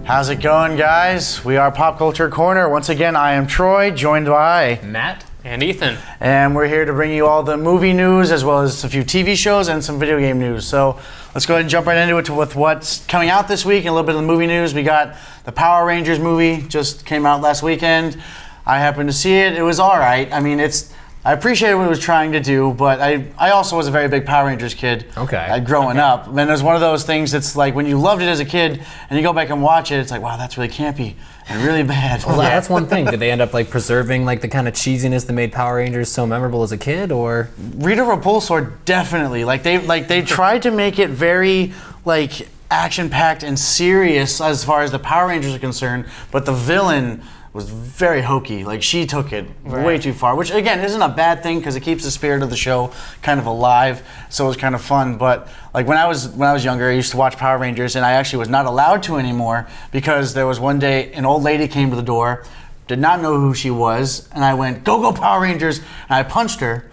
How's it going, guys? We are Pop Culture Corner. Once again, I am Troy, joined by Matt and Ethan. And we're here to bring you all the movie news as well as a few TV shows and some video game news. So let's go ahead and jump right into it with what's coming out this week and a little bit of the movie news. We got the Power Rangers movie, just came out last weekend. I happened to see it. It was all right. I mean, I appreciated what it was trying to do, but I also was a very big Power Rangers kid growing up. And it was one of those things that's like when you loved it as a kid and you go back and watch it, it's like, wow, that's really campy and really bad. Well, that's one thing. Did they end up preserving the kind of cheesiness that made Power Rangers so memorable as a kid, or? Rita Repulsor definitely. They tried to make it very action-packed and serious as far as the Power Rangers are concerned, but the villain was very hokey. She took it way too far, which again isn't a bad thing because it keeps the spirit of the show kind of alive. So it was kind of fun. But when I was younger, I used to watch Power Rangers, and I actually was not allowed to anymore because there was one day an old lady came to the door, did not know who she was, and I went, "Go Power Rangers!" and I punched her.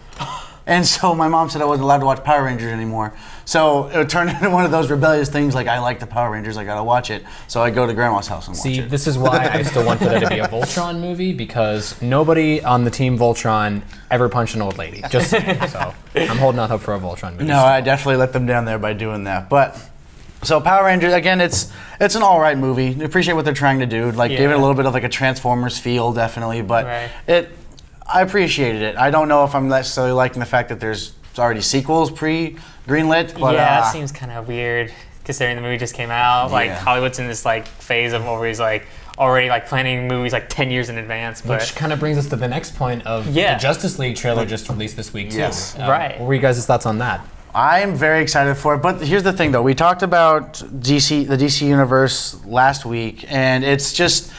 And so my mom said I wasn't allowed to watch Power Rangers anymore. So it turned into one of those rebellious things I like the Power Rangers, I gotta watch it. So I go to Grandma's house and watch it. See, this is why I still want for there to be a Voltron movie, because nobody on the team Voltron ever punched an old lady. Just saying. So I'm holding out hope for a Voltron movie. No, I definitely let them down there by doing that. But so Power Rangers, again, it's an all right movie. I appreciate what they're trying to do. Gave it a little bit of a Transformers feel, definitely. But I appreciated it. I don't know if I'm necessarily liking the fact that there's already sequels pre-greenlit. But that seems kind of weird considering the movie just came out. Hollywood's in this phase of always already planning movies 10 years in advance. But which kind of brings us to the next point of the Justice League trailer just released this week too. Yes. Right. What were you guys' thoughts on that? I'm very excited for it, but here's the thing though. We talked about the DC Universe last week, and it's just,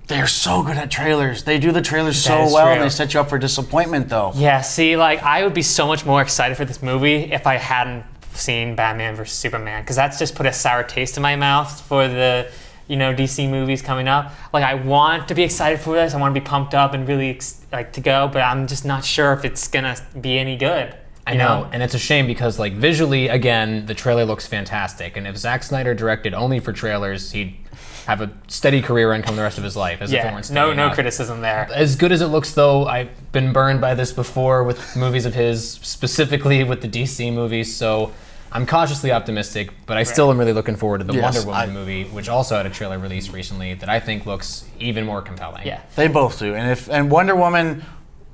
they're so good at trailers. They do the trailers so well, and they set you up for disappointment, though. Yeah, see, I would be so much more excited for this movie if I hadn't seen Batman vs. Superman, because that's just put a sour taste in my mouth for the, DC movies coming up. I want to be excited for this. I want to be pumped up and really, to go, but I'm just not sure if it's going to be any good. I know, and it's a shame because, visually, again, the trailer looks fantastic, and if Zack Snyder directed only for trailers, he'd have a steady career income the rest of his life. No criticism there. As good as it looks, though, I've been burned by this before with movies of his, specifically with the DC movies, so I'm cautiously optimistic, but I still am really looking forward to the Wonder Woman movie, which also had a trailer released recently that I think looks even more compelling. Yeah, they both do, and Wonder Woman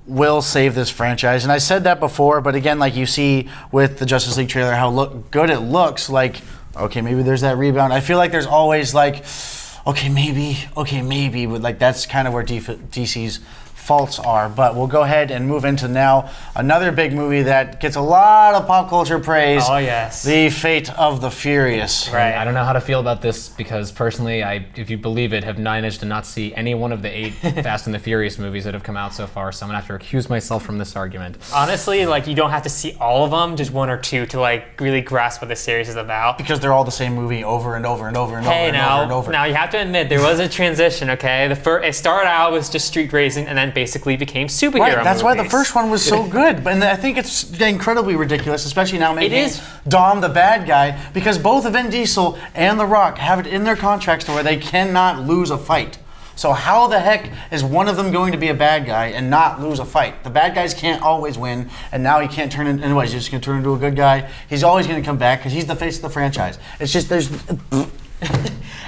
will save this franchise, and I said that before, but again, you see with the Justice League trailer, how good it looks. Okay, maybe there's that rebound. I feel like there's always okay, maybe, but that's kind of where DC's faults are. But we'll go ahead and move into now another big movie that gets a lot of pop culture praise. Oh, yes. The Fate of the Furious. Right. I don't know how to feel about this because personally, I, if you believe it, have managed to not see any one of the 8 Fast and the Furious movies that have come out so far, so I'm going to have to recuse myself from this argument. Honestly, you don't have to see all of them, just 1 or 2 to really grasp what this series is about. Because they're all the same movie over and over and over and over and over. Now you have to admit, there was a transition, okay? It started out with just street racing and then basically became superhero movies. That's why the first one was so good. And I think it's incredibly ridiculous, especially now making Dom the bad guy, because both Vin Diesel and The Rock have it in their contracts to where they cannot lose a fight. So how the heck is one of them going to be a bad guy and not lose a fight? The bad guys can't always win, and now he can't turn in. Anyways, he's just going to turn into a good guy. He's always going to come back because he's the face of the franchise. It's just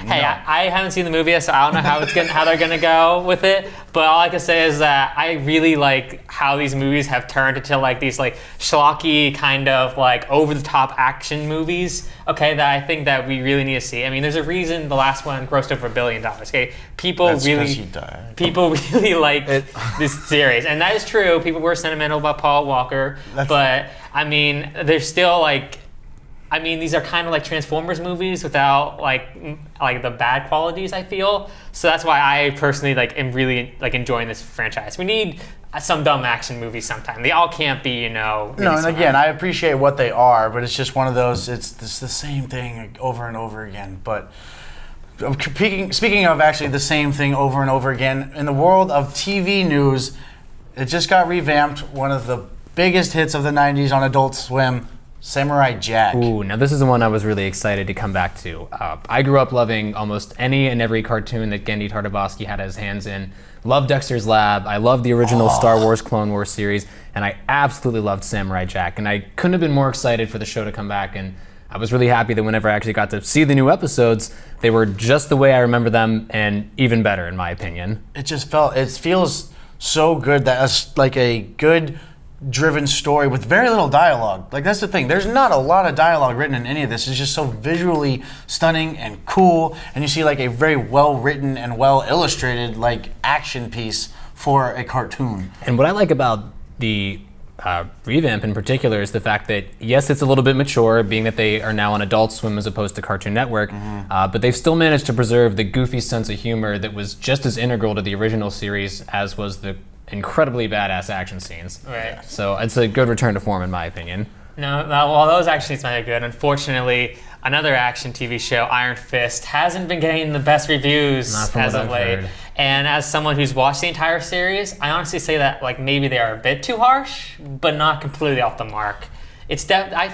Hey, I haven't seen the movie yet, so I don't know how they're gonna go with it. But all I can say is that I really like how these movies have turned into these schlocky kind of over the top action movies. Okay, that I think that we really need to see. I mean, there's a reason the last one grossed over $1 billion. Okay, people really like this series, and that is true. People were sentimental about Paul Walker, but I mean, there's still these are kind of Transformers movies without the bad qualities, I feel. So that's why I personally am really enjoying this franchise. We need some dumb action movies sometime. They all can't be, No, and again, I appreciate what they are, but it's just one of those. It's the same thing over and over again. But speaking of actually the same thing over and over again, in the world of TV news, it just got revamped. One of the biggest hits of the '90s on Adult Swim. Samurai Jack. Ooh, now this is the one I was really excited to come back to. I grew up loving almost any and every cartoon that Genndy Tartakovsky had his hands in. Loved Dexter's Lab. I loved the original Star Wars Clone Wars series, and I absolutely loved Samurai Jack. And I couldn't have been more excited for the show to come back. And I was really happy that whenever I actually got to see the new episodes, they were just the way I remember them, and even better, in my opinion. It feels so good that it's like a good driven story with very little dialogue. Like, that's the thing. There's not a lot of dialogue written in any of this. It's just so visually stunning and cool, and you see like a very well written and well illustrated like action piece for a cartoon. And what I like about the revamp in particular is the fact that, yes, it's a little bit mature, being that they are now on Adult Swim as opposed to Cartoon Network, but they've still managed to preserve the goofy sense of humor that was just as integral to the original series as was the incredibly badass action scenes. Right. So it's a good return to form, in my opinion. No, well, those action scenes might be good. Unfortunately, another action TV show, Iron Fist, hasn't been getting the best reviews Not from as what of I've late. heard. And as someone who's watched the entire series, I honestly say that like maybe they are a bit too harsh, but not completely off the mark. I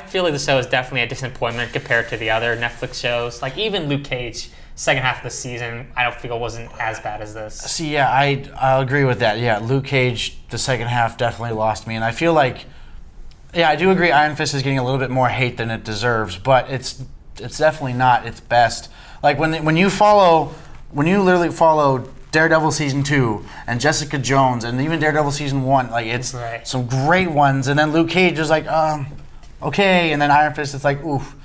feel like the show is definitely a disappointment compared to the other Netflix shows. Like even Luke Cage, second half of the season, I don't feel wasn't as bad as this. See, yeah, I'll agree with that. Yeah, Luke Cage, the second half definitely lost me, and I feel like, yeah, I do agree Iron Fist is getting a little bit more hate than it deserves, but it's definitely not its best. Like when you literally follow Daredevil season 2 and Jessica Jones and even Daredevil season 1, like it's Right. some great ones, and then Luke Cage is like, okay, and then Iron Fist, it's like, oof,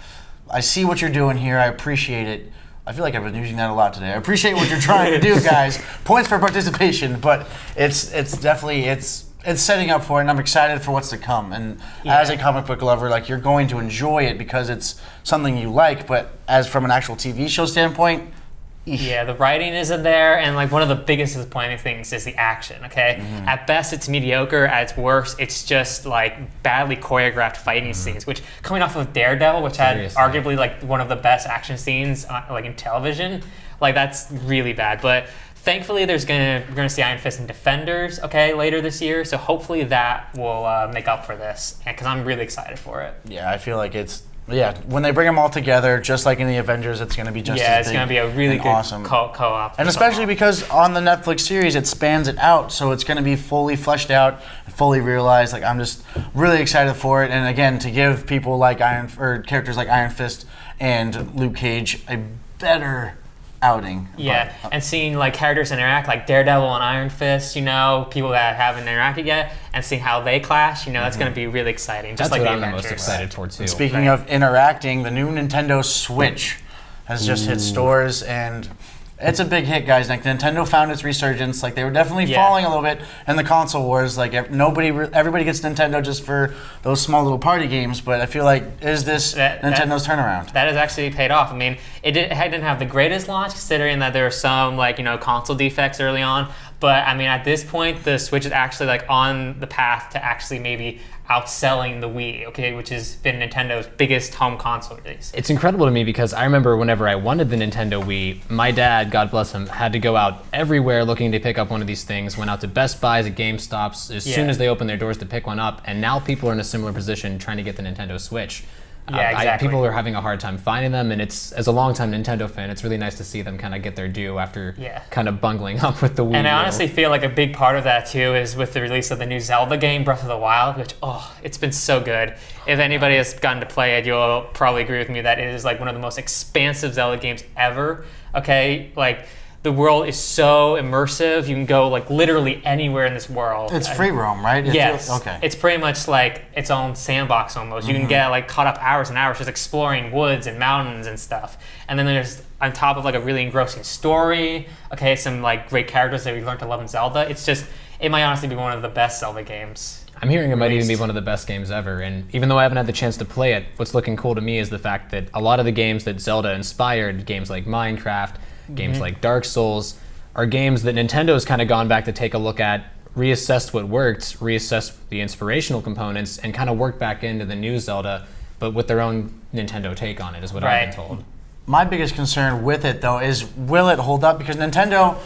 I see what you're doing here, I appreciate it. I feel like I've been using that a lot today. I appreciate what you're trying to do, guys. Points for participation, but it's definitely it's setting up for it, and I'm excited for what's to come. And as a comic book lover, like you're going to enjoy it because it's something you like. But as from an actual TV show standpoint, Yeah, the writing isn't there, and like one of the biggest disappointing things is the action. Okay, at best it's mediocre. At its worst, it's just like badly choreographed fighting scenes. Which coming off of Daredevil, which had Seriously. arguably like one of the best action scenes like in television, like that's really bad. But thankfully, we're gonna see Iron Fist and Defenders later this year. So hopefully that will make up for this, because I'm really excited for it. yeah, I feel like when they bring them all together, just like in the Avengers, it's going to be just as It's big gonna be a really and good awesome. co-op. And especially because on the Netflix series, it spans it out, so it's going to be fully fleshed out, and fully realized. Like I'm just really excited for it, and again, to give people like characters like Iron Fist and Luke Cage a better outing. Yeah, But, and seeing like characters interact, like Daredevil and Iron Fist, people that haven't interacted yet, and seeing how they clash, that's going to be really exciting. Just That's like what the I'm the most Avengers. excited for, too. speaking of interacting, the new Nintendo Switch has just hit stores, and it's a big hit, guys. Like Nintendo found its resurgence. Like they were definitely falling a little bit in the console wars. Like everybody gets Nintendo just for those small little party games. But I feel like Nintendo's turnaround? That has actually paid off. I mean, it didn't have the greatest launch, considering that there were some console defects early on. But I mean, at this point, the Switch is actually like on the path to actually maybe outselling the Wii, which has been Nintendo's biggest home console release. It's incredible to me because I remember whenever I wanted the Nintendo Wii, my dad, God bless him, had to go out everywhere looking to pick up one of these things, went out to Best Buys, at GameStops, as soon as they opened their doors to pick one up, and now people are in a similar position trying to get the Nintendo Switch. Yeah, exactly. People are having a hard time finding them, and as a longtime Nintendo fan, it's really nice to see them kind of get their due after kind of bungling up with the Wii. And I honestly feel like a big part of that too is with the release of the new Zelda game, Breath of the Wild, which it's been so good. If anybody has gotten to play it, you'll probably agree with me that it is like one of the most expansive Zelda games ever. Like the world is so immersive. You can go like literally anywhere in this world. It's free roam, right? Yes. Okay. It's pretty much like its own sandbox almost. You can get like caught up hours and hours just exploring woods and mountains and stuff. And then there's on top of like a really engrossing story. Some like great characters that we learned to love in Zelda. It might honestly be one of the best Zelda games. I'm hearing it might even be one of the best games ever, and even though I haven't had the chance to play it, what's looking cool to me is the fact that a lot of the games that Zelda inspired, games like Minecraft, games like Dark Souls, are games that Nintendo's kind of gone back to take a look at, reassessed what worked, reassessed the inspirational components, and kind of worked back into the new Zelda, but with their own Nintendo take on it, is what I've been told. My biggest concern with it, though, is will it hold up? Because Nintendo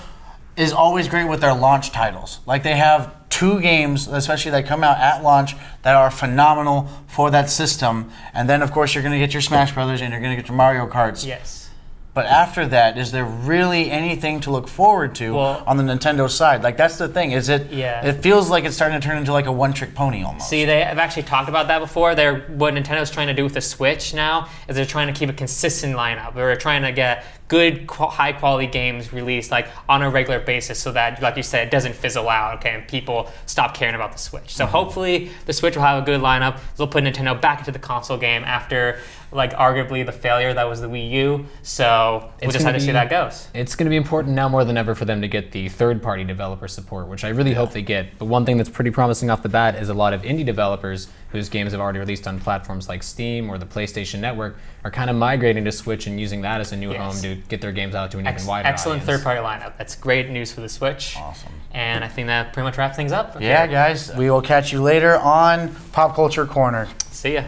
is always great with their launch titles. Like they have 2 games, especially that come out at launch, that are phenomenal for that system. And then, of course, you're going to get your Smash Brothers and you're going to get your Mario Karts. Yes. But after that, is there really anything to look forward to on the Nintendo side? Like, that's the thing. Is it? Yeah. It feels like it's starting to turn into like a one-trick pony almost. See, they have actually talked about that before. What Nintendo's trying to do with the Switch now is they're trying to keep a consistent lineup. They're trying to get good, high-quality games released like on a regular basis, so that, like you said, it doesn't fizzle out. Okay, and people stop caring about the Switch. So hopefully, the Switch will have a good lineup. They'll put Nintendo back into the console game after, like, arguably the failure that was the Wii U. So we'll just have to see how that goes. It's going to be important now more than ever for them to get the third-party developer support, which I really hope they get. But one thing that's pretty promising off the bat is a lot of indie developers whose games have already released on platforms like Steam or the PlayStation Network are kind of migrating to Switch and using that as a new home to get their games out to an even wider Excellent audience. third-party lineup. That's great news for the Switch. Awesome. And I think that pretty much wraps things up. Yeah, guys. We will catch you later on Pop Culture Corner. See ya.